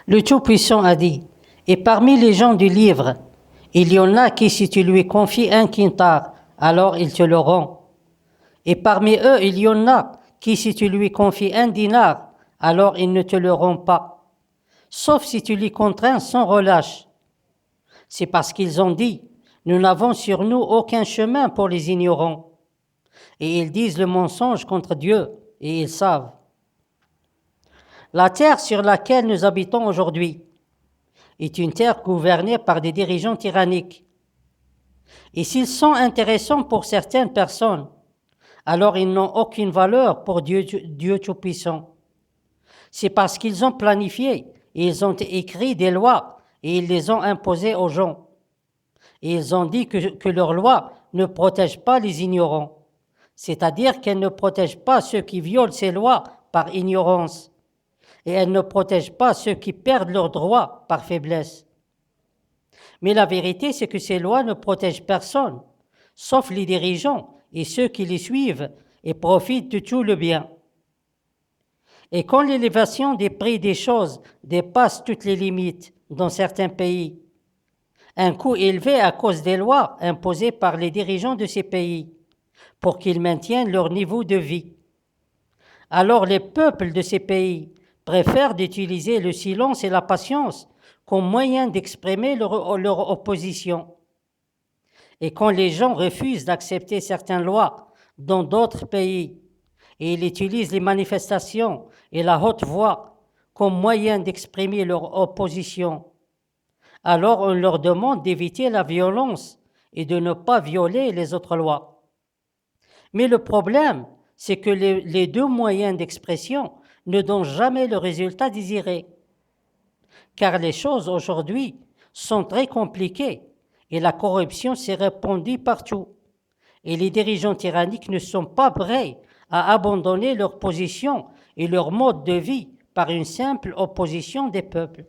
Le Tout-Puissant a dit, et parmi les gens du livre, il y en a qui, si tu lui confies un quintard, alors il te le rend. Et parmi eux, il y en a qui, si tu lui confies un dinar, alors il ne te le rend pas, sauf si tu l'y contrains sans relâche. C'est parce qu'ils ont dit, nous n'avons sur nous aucun chemin pour les ignorants. Et ils disent le mensonge contre Dieu, et ils savent. La terre sur laquelle nous habitons aujourd'hui est une terre gouvernée par des dirigeants tyranniques. Et s'ils sont intéressants pour certaines personnes, alors ils n'ont aucune valeur pour Dieu Tout-Puissant. C'est parce qu'ils ont planifié et ils ont écrit des lois et ils les ont imposées aux gens. Et ils ont dit que leurs lois ne protègent pas les ignorants, c'est-à-dire qu'elles ne protègent pas ceux qui violent ces lois par ignorance, et elles ne protègent pas ceux qui perdent leurs droits par faiblesse. Mais la vérité, c'est que ces lois ne protègent personne, sauf les dirigeants et ceux qui les suivent et profitent de tout le bien. Et quand l'élévation des prix des choses dépasse toutes les limites dans certains pays, un coût élevé à cause des lois imposées par les dirigeants de ces pays pour qu'ils maintiennent leur niveau de vie, alors les peuples de ces pays préfèrent d'utiliser le silence et la patience comme moyen d'exprimer leur opposition. Et quand les gens refusent d'accepter certaines lois dans d'autres pays, et ils utilisent les manifestations et la haute voix comme moyen d'exprimer leur opposition, alors on leur demande d'éviter la violence et de ne pas violer les autres lois. Mais le problème, c'est que les deux moyens d'expression ne donnent jamais le résultat désiré. Car les choses aujourd'hui sont très compliquées et la corruption s'est répandue partout. Et les dirigeants tyranniques ne sont pas prêts à abandonner leur position et leur mode de vie par une simple opposition des peuples.